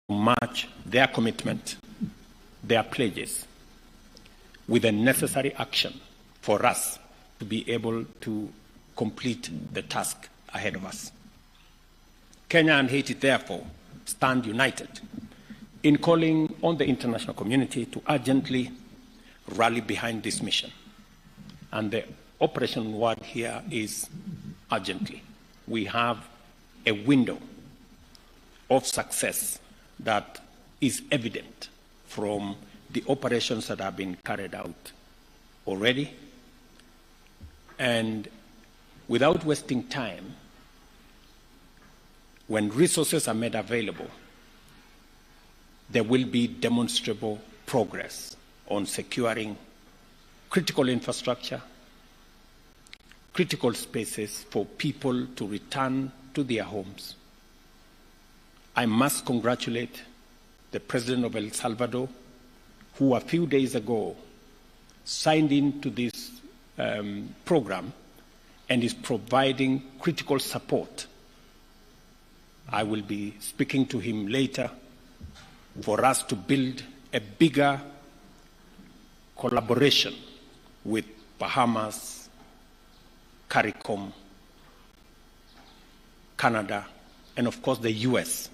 match their commitment, their pledges, with the necessary action for us to be able to complete the task ahead of us. Kenya and Haiti, therefore, stand united in calling on the international community to urgently rally behind this mission. And the operation word here is urgently. We have a window of success that is evident from the operations that have been carried out already. And without wasting time, when resources are made available, there will be demonstrable progress on securing critical infrastructure, critical spaces for people to return to their homes. I must congratulate the President of El Salvador, who a few days ago signed into this program and is providing critical support. I will be speaking to him later for us to build a bigger collaboration with Bahamas, CARICOM, Canada, and of course the US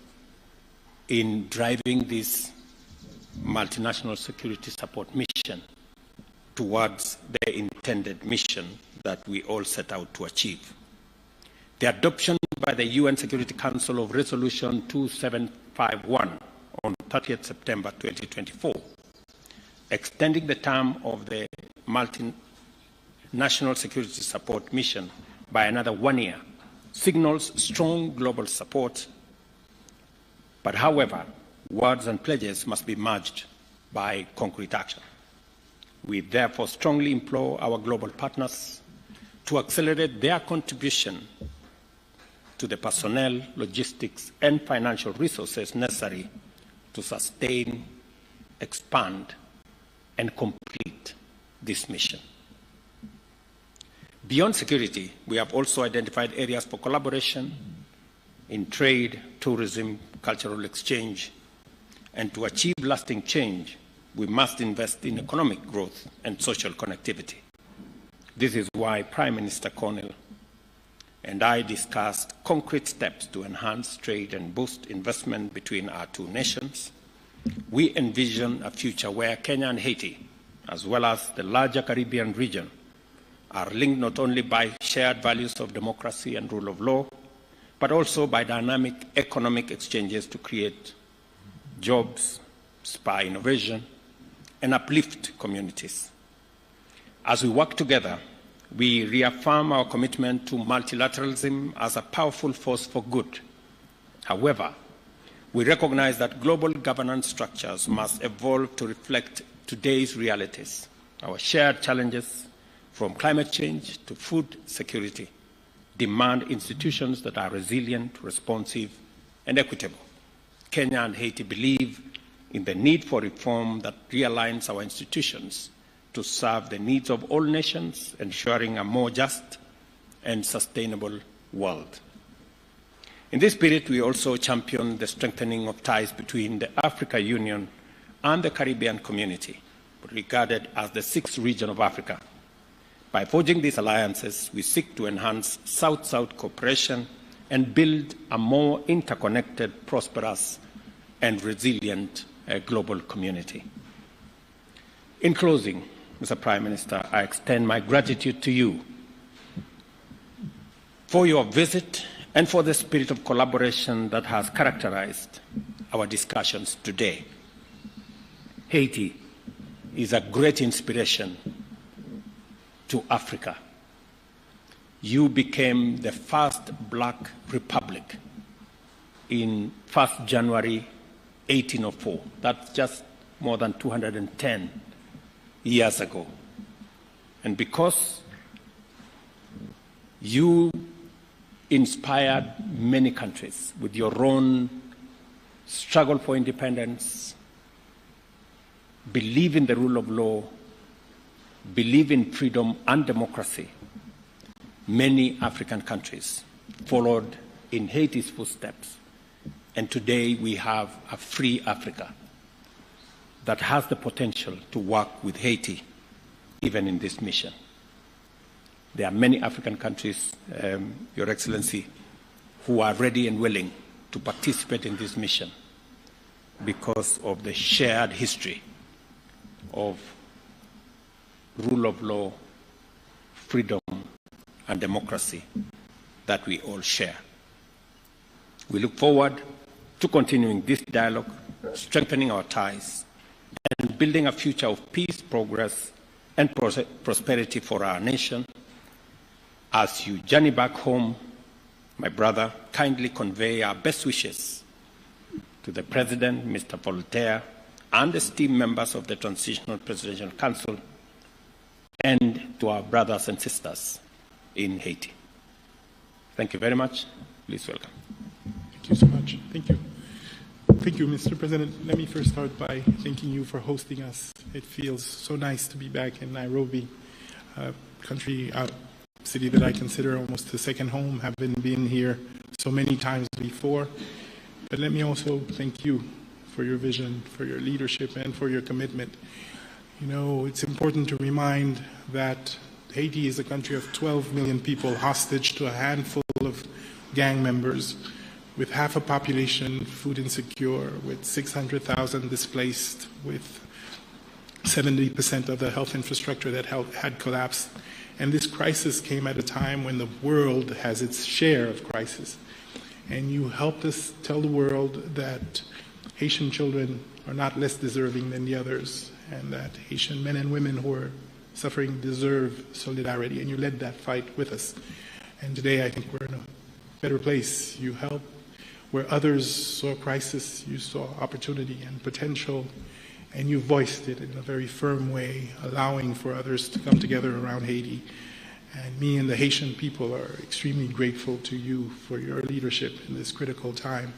in driving this multinational security support mission towards the intended mission that we all set out to achieve. The adoption by the UN Security Council of Resolution 2751 on 30th September 2024, extending the term of the multinational security support mission by another 1 year, signals strong global support. But however, words and pledges must be merged by concrete action. We therefore strongly implore our global partners to accelerate their contribution to the personnel, logistics, and financial resources necessary to sustain, expand, and complete this mission. Beyond security, we have also identified areas for collaboration in trade, tourism, cultural exchange, and to achieve lasting change, we must invest in economic growth and social connectivity. This is why Prime Minister Cornell and I discussed concrete steps to enhance trade and boost investment between our two nations. We envision a future where Kenya and Haiti, as well as the larger Caribbean region, are linked not only by shared values of democracy and rule of law, but also by dynamic economic exchanges to create jobs, spur innovation, and uplift communities. As we work together, we reaffirm our commitment to multilateralism as a powerful force for good. However, we recognize that global governance structures must evolve to reflect today's realities. Our shared challenges, from climate change to food security, demand institutions that are resilient, responsive, and equitable. Kenya and Haiti believe in the need for reform that realigns our institutions to serve the needs of all nations, ensuring a more just and sustainable world. In this spirit, we also champion the strengthening of ties between the Africa Union and the Caribbean community, regarded as the sixth region of Africa. By forging these alliances, we seek to enhance South-South cooperation and build a more interconnected, prosperous, and resilient global community. In closing, Mr. Prime Minister, I extend my gratitude to you for your visit and for the spirit of collaboration that has characterized our discussions today. Haiti is a great inspiration to Africa. You became the first black republic in 1st January 1804. That's just more than 210 years ago. And because you inspired many countries with your own struggle for independence, believe in the rule of law, believe in freedom and democracy, many African countries followed in Haiti's footsteps And today we have a free Africa that has the potential to work with Haiti, even in this mission. There are many African countries, Your Excellency, who are ready and willing to participate in this mission because of the shared history of rule of law, freedom, and democracy that we all share. We look forward to continuing this dialogue, strengthening our ties, and building a future of peace, progress, and prosperity for our nation. As you journey back home, my brother, kindly convey our best wishes to the President, Mr. Voltaire, and esteemed members of the Transitional Presidential Council, and to our brothers and sisters in Haiti. Thank you very much. Please welcome. Thank you so much. Thank you. Thank you, Mr. President. Let me first start by thanking you for hosting us. It feels so nice to be back in Nairobi, city that I consider almost a second home, having been here so many times before. But let me also thank you for your vision, for your leadership, and for your commitment. You know, it's important to remind that Haiti is a country of 12 million people hostage to a handful of gang members, with half a population food insecure, with 600,000 displaced, with 70% of the health infrastructure that had collapsed. And this crisis came at a time when the world has its share of crisis. And you helped us tell the world that Haitian children are not less deserving than the others, and that Haitian men and women who are suffering deserve solidarity. And you led that fight with us. And today I think we're in a better place. You helped where others saw crisis, you saw opportunity and potential, and you voiced it in a very firm way, allowing for others to come together around Haiti. And me and the Haitian people are extremely grateful to you for your leadership in this critical time.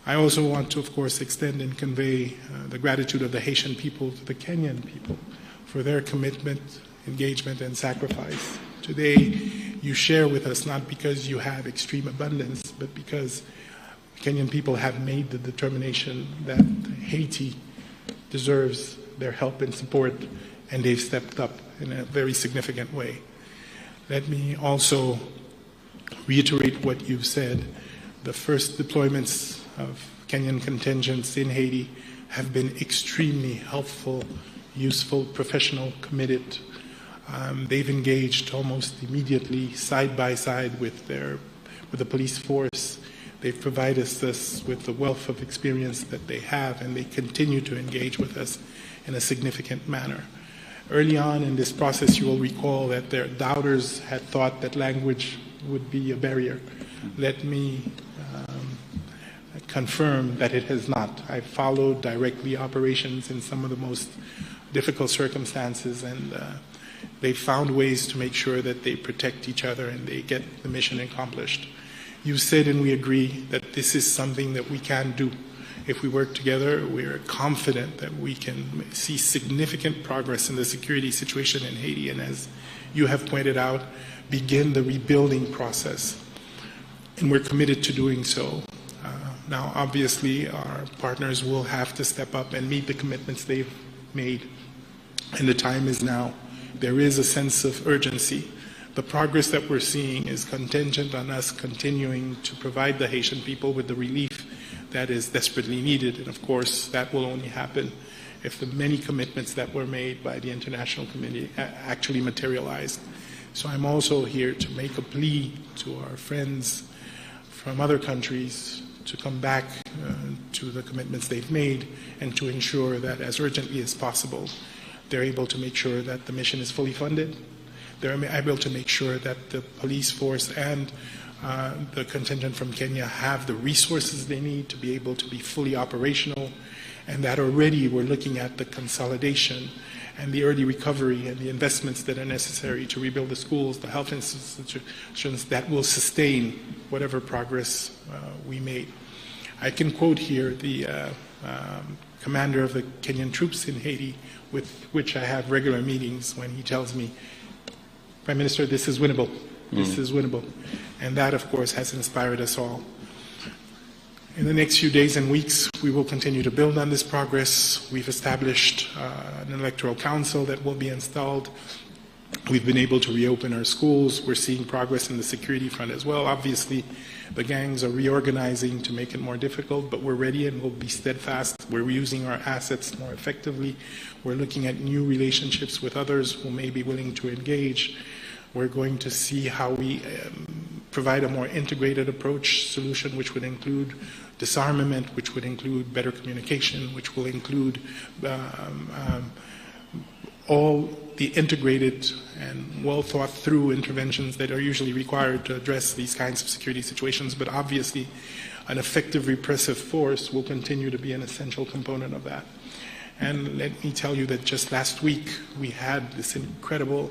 I also want to, of course, extend and convey the gratitude of the Haitian people to the Kenyan people for their commitment, engagement, and sacrifice. Today, you share with us not because you have extreme abundance, but because Kenyan people have made the determination that Haiti deserves their help and support, and they've stepped up in a very significant way. Let me also reiterate what you've said. The first deployments of Kenyan contingents in Haiti have been extremely helpful, useful, professional, committed. They've engaged almost immediately, side by side with the police force. They've provided us with the wealth of experience that they have, and they continue to engage with us in a significant manner. Early on in this process, you will recall that their doubters had thought that language would be a barrier. Let me confirm that it has not. I followed directly operations in some of the most difficult circumstances, and they found ways to make sure that they protect each other and they get the mission accomplished. You said, and we agree, that this is something that we can do. If we work together, we're confident that we can see significant progress in the security situation in Haiti, and as you have pointed out, begin the rebuilding process. And we're committed to doing so. Now, obviously, our partners will have to step up and meet the commitments they've made, and the time is now. There is a sense of urgency. The progress that we're seeing is contingent on us continuing to provide the Haitian people with the relief that is desperately needed. And of course, that will only happen if the many commitments that were made by the international community actually materialized. So I'm also here to make a plea to our friends from other countries to come back to the commitments they've made and to ensure that as urgently as possible, they're able to make sure that the mission is fully funded. They're able to make sure that the police force and the contingent from Kenya have the resources they need to be able to be fully operational, and that already we're looking at the consolidation and the early recovery and the investments that are necessary to rebuild the schools, the health institutions that will sustain whatever progress we made. I can quote here the commander of the Kenyan troops in Haiti, with which I have regular meetings, when he tells me, Prime Minister, this is winnable. This is winnable. And that, of course, has inspired us all. In the next few days and weeks, we will continue to build on this progress. We've established an electoral council that will be installed. We've been able to reopen our schools. We're seeing progress in the security front as well. Obviously, the gangs are reorganizing to make it more difficult, but we're ready and we'll be steadfast. We're using our assets more effectively. We're looking at new relationships with others who may be willing to engage. We're going to see how we provide a more integrated approach solution, which would include disarmament, which would include better communication, which will include all the integrated and well thought through interventions that are usually required to address these kinds of security situations. But obviously, an effective repressive force will continue to be an essential component of that. And let me tell you that just last week, we had this incredible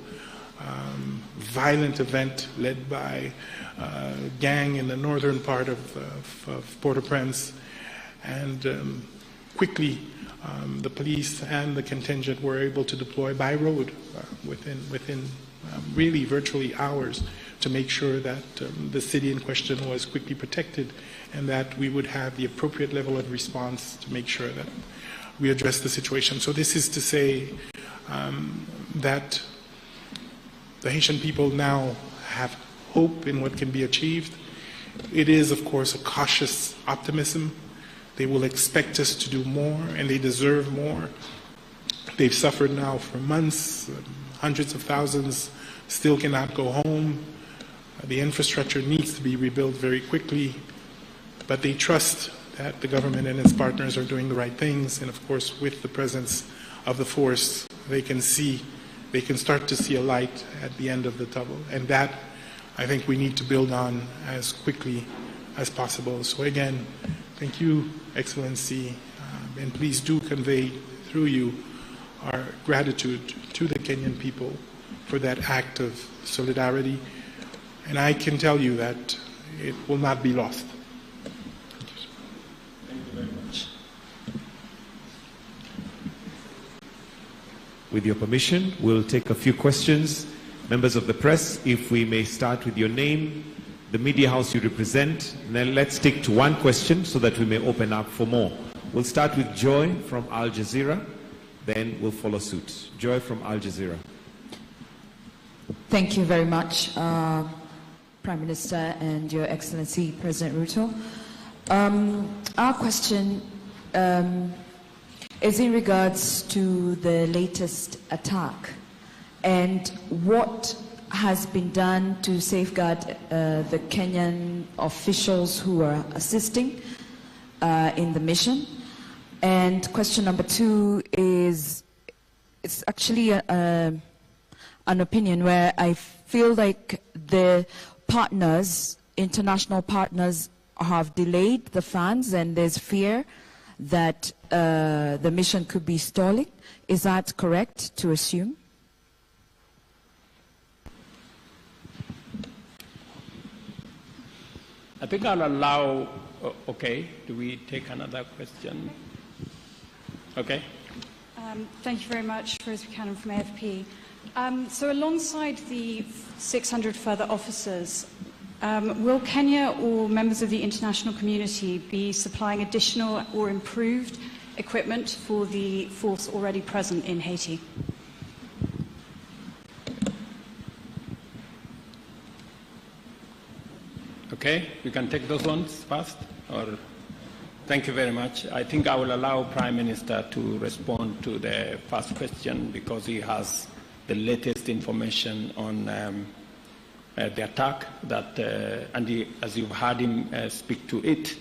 violent event led by a gang in the northern part of Port-au-Prince. And quickly, the police and the contingent were able to deploy by road within really virtually hours to make sure that the city in question was quickly protected and that we would have the appropriate level of response to make sure that we address the situation. So this is to say that the Haitian people now have hope in what can be achieved. It is, of course, a cautious optimism. They will expect us to do more, and they deserve more. They've suffered now for months. Hundreds of thousands still cannot go home. The infrastructure needs to be rebuilt very quickly, but they trust that the government and its partners are doing the right things, and of course, with the presence of the force, they can start to see a light at the end of the tunnel, and that I think we need to build on as quickly as possible. So again, thank you, Excellency, and please do convey through you our gratitude to the Kenyan people for that act of solidarity. And I can tell you that it will not be lost. Thank you very much. With your permission, we'll take a few questions. Members of the press, if we may start with your name, the media house you represent, and then let's stick to one question so that we may open up for more. We'll start with Joy from Al Jazeera, then we'll follow suit. Joy from Al Jazeera. Thank you very much, Prime Minister and Your Excellency President Ruto. Our question is in regards to the latest attack and what has been done to safeguard the Kenyan officials who are assisting in the mission. And question number two is, it's actually an opinion where I feel like the partners, international partners, have delayed the funds and there's fear that the mission could be stalling. Is that correct to assume? I think I'll allow, okay, do we take another question? Okay. Thank you very much, Rose Buchanan from AFP. So alongside the 600 further officers, will Kenya or members of the international community be supplying additional or improved equipment for the force already present in Haiti? Okay, we can take those ones first. Or thank you very much. I think I will allow Prime Minister to respond to the first question because he has the latest information on the attack that, and as you've heard him speak to it,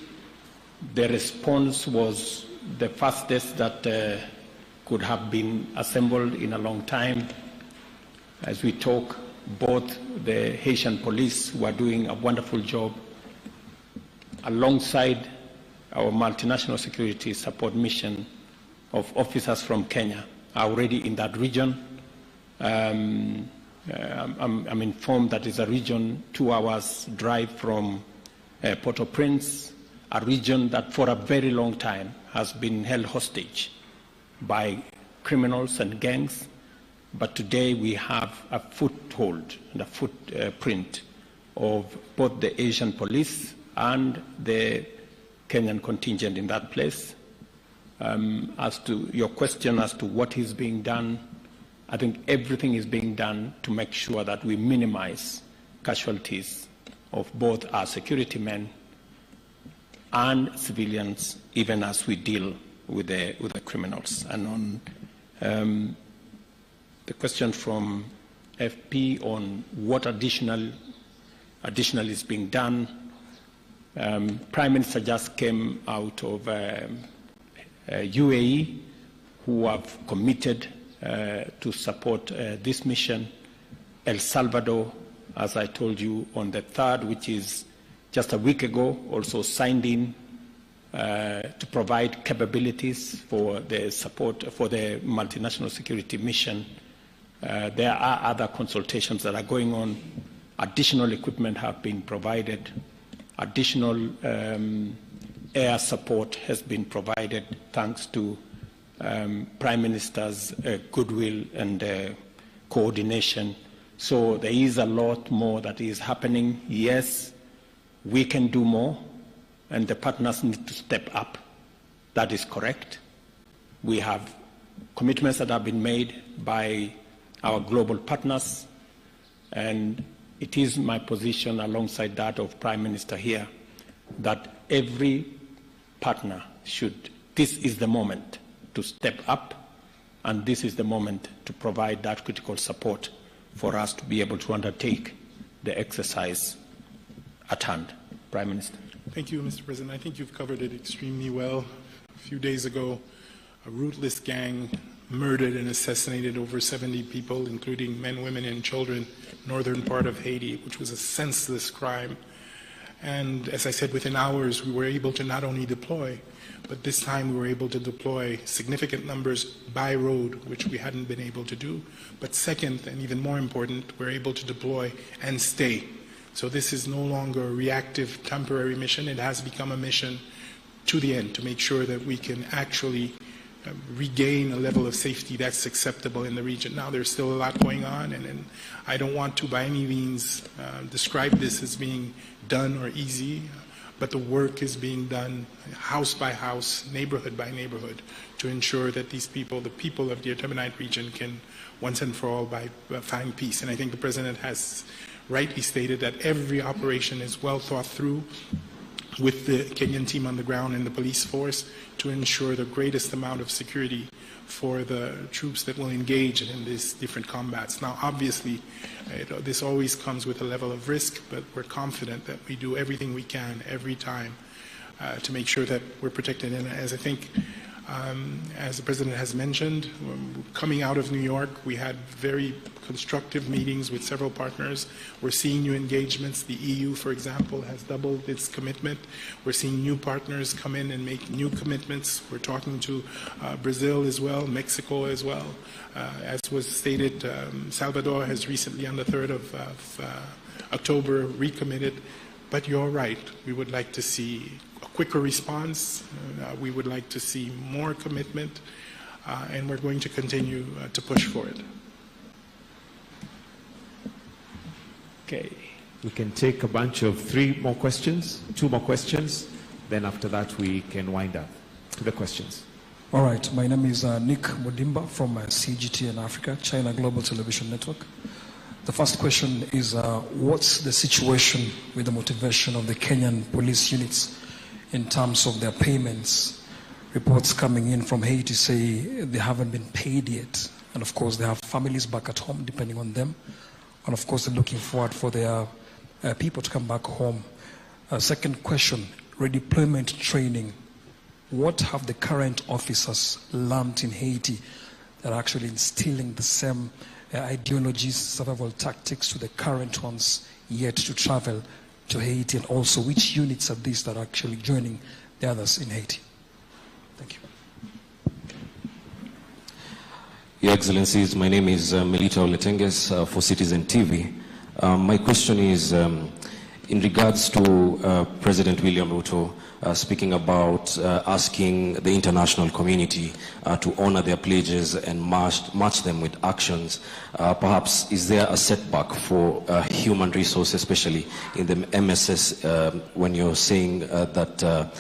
the response was the fastest that could have been assembled in a long time. As we talk, both the Haitian police, who are doing a wonderful job, alongside our multinational security support mission of officers from Kenya, are already in that region. I'm informed that it's a region 2 hours drive from Port-au-Prince, a region that for a very long time has been held hostage by criminals and gangs. But today we have a foothold and a footprint of both the Asian police and the Kenyan contingent in that place. As to your question as to what is being done, I think everything is being done to make sure that we minimize casualties of both our security men and civilians, even as we deal with the criminals. And on the question from FP on what additional is being done, Prime Minister just came out of UAE, who have committed to support this mission. El Salvador, as I told you, on the 3rd, which is just a week ago, also signed in to provide capabilities for the support for the multinational security mission. There are other consultations that are going on. Additional equipment have been provided. Additional air support has been provided thanks to Prime Minister's goodwill and coordination. So there is a lot more that is happening. Yes, we can do more, and the partners need to step up. That is correct. We have commitments that have been made by our global partners, and it is my position, alongside that of Prime Minister here, that every partner should, this is the moment to step up, and this is the moment to provide that critical support for us to be able to undertake the exercise at hand. Prime Minister. Thank you, Mr. President. I think you've covered it extremely well. A few days ago, a ruthless gang murdered and assassinated over 70 people, including men, women, and children, northern part of Haiti, which was a senseless crime. And as I said, within hours, we were able to not only deploy, but this time we were able to deploy significant numbers by road, which we hadn't been able to do. But second, and even more important, we're able to deploy and stay. So this is no longer a reactive, temporary mission. It has become a mission to the end, to make sure that we can actually regain a level of safety that's acceptable in the region. Now, there's still a lot going on, and I don't want to by any means describe this as being done or easy, but the work is being done house by house, neighborhood by neighborhood, to ensure that these people, the people of the Artemonite region, can once and for all find peace. And I think the President has rightly stated that every operation is well thought through with the Kenyan team on the ground and the police force to ensure the greatest amount of security for the troops that will engage in these different combats. Now, obviously, this always comes with a level of risk, but we're confident that we do everything we can every time to make sure that we're protected. And as I think, as the President has mentioned, coming out of New York, we had very constructive meetings with several partners. We're seeing new engagements. The EU, for example, has doubled its commitment. We're seeing new partners come in and make new commitments. We're talking to Brazil as well, Mexico as well. As was stated, Salvador has recently, on the 3rd of October, recommitted. But you're right, we would like to see a quicker response. We would like to see more commitment, and we're going to continue to push for it. Okay, we can take a bunch of 2 more questions, then after that we can wind up to the questions. All right, my name is Nick Mudimba from CGT in Africa, China Global Television Network. The first question is, what's the situation with the motivation of the Kenyan police units in terms of their payments? Reports coming in from Haiti say they haven't been paid yet. And of course, they have families back at home depending on them. And of course, they're looking forward for their people to come back home. Second question, redeployment training. What have the current officers learned in Haiti that are actually instilling the same ideologies, survival tactics to the current ones yet to travel to Haiti? And also, which units are these that are actually joining the others in Haiti? Thank you. Your Excellencies, my name is Melita Oletenges for Citizen TV. My question is, in regards to President William Ruto speaking about asking the international community to honor their pledges and match them with actions, perhaps is there a setback for human resources, especially in the MSS, when you're saying that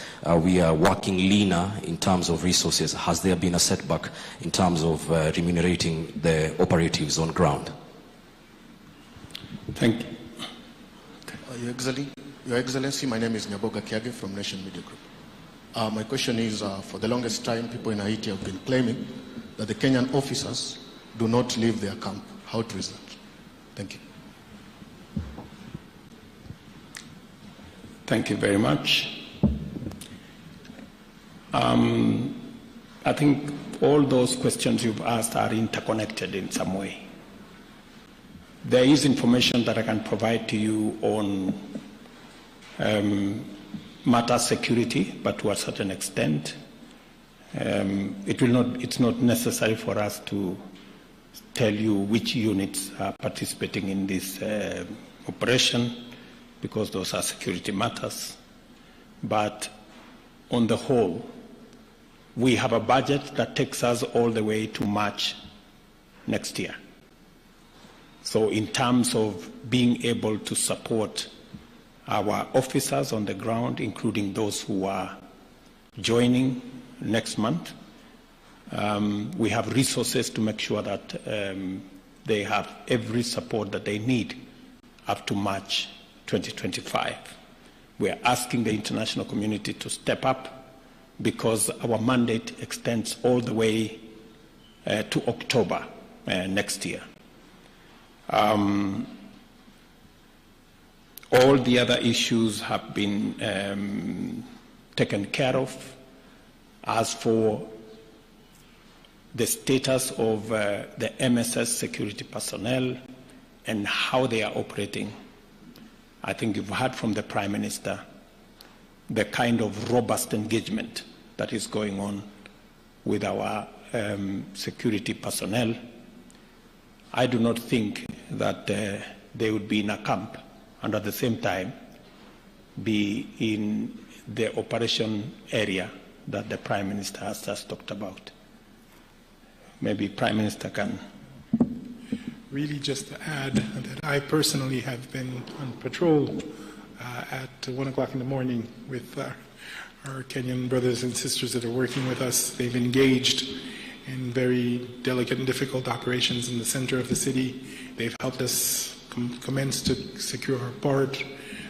we are working leaner in terms of resources? Has there been a setback in terms of remunerating the operatives on ground? Thank you. Your Excellency, my name is Nyaboga Kiage from Nation Media Group. My question is, for the longest time, people in Haiti have been claiming that the Kenyan officers do not leave their camp. How true is that? Thank you. Thank you very much. I think all those questions you've asked are interconnected in some way. There is information that I can provide to you on matter security, but to a certain extent. It's not necessary for us to tell you which units are participating in this operation, because those are security matters. But on the whole, we have a budget that takes us all the way to March next year. So in terms of being able to support our officers on the ground, including those who are joining next month, we have resources to make sure that they have every support that they need up to March 2025. We are asking the international community to step up because our mandate extends all the way to October next year. All the other issues have been taken care of. As for the status of the MSS security personnel and how they are operating, I think you've heard from the Prime Minister the kind of robust engagement that is going on with our security personnel. I do not think that they would be in a camp and at the same time be in the operation area that the Prime Minister has just talked about. Maybe Prime Minister can. Really just to add that I personally have been on patrol at 1 o'clock in the morning with our Kenyan brothers and sisters that are working with us. They've engaged in very delicate and difficult operations in the center of the city. They've helped us commence to secure our port.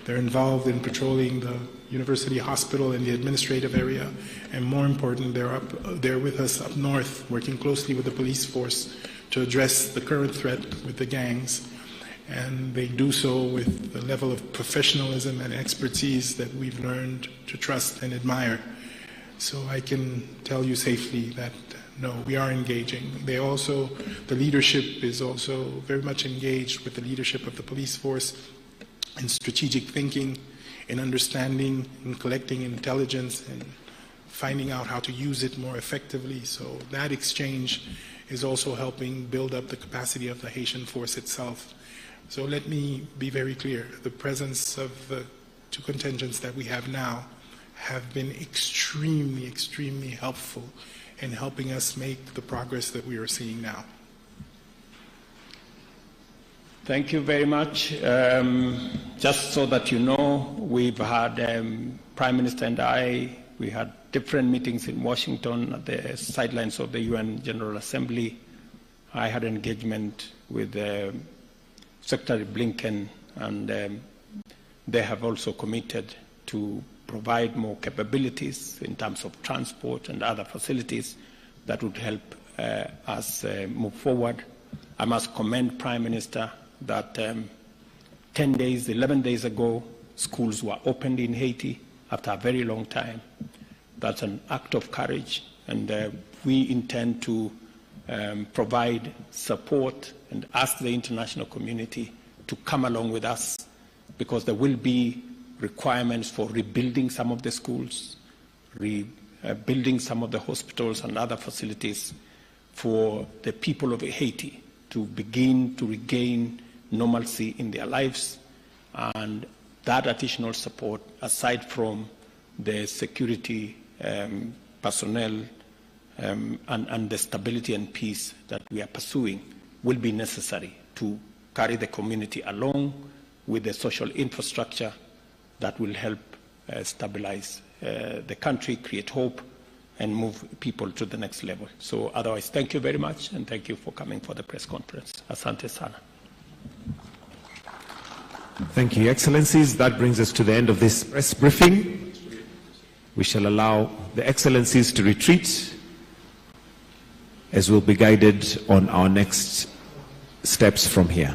They're involved in patrolling the university hospital and the administrative area. And more important, they're with us up north, working closely with the police force to address the current threat with the gangs. And they do so with the level of professionalism and expertise that we've learned to trust and admire. So I can tell you safely that no, we are engaging. The leadership is also very much engaged with the leadership of the police force in strategic thinking, in understanding and collecting intelligence and finding out how to use it more effectively. So that exchange is also helping build up the capacity of the Haitian force itself. So let me be very clear. The presence of the two contingents that we have now have been extremely, extremely helpful in helping us make the progress that we are seeing now. Thank you very much. Just so that you know, we've had Prime Minister and we had different meetings in Washington at the sidelines of the UN General Assembly. I had engagement with Secretary Blinken, and they have also committed to provide more capabilities in terms of transport and other facilities that would help us move forward. I must commend Prime Minister that 11 days ago, schools were opened in Haiti after a very long time. That's an act of courage, and we intend to provide support and ask the international community to come along with us, because there will be requirements for rebuilding some of the schools, rebuilding some of the hospitals and other facilities for the people of Haiti to begin to regain normalcy in their lives. And that additional support, aside from the security personnel and the stability and peace that we are pursuing, will be necessary to carry the community along with the social infrastructure that will help stabilize the country, create hope, and move people to the next level. So otherwise, thank you very much, and thank you for coming for the press conference. Asante sana. Thank you, Excellencies. That brings us to the end of this press briefing. We shall allow the Excellencies to retreat as we'll be guided on our next steps from here.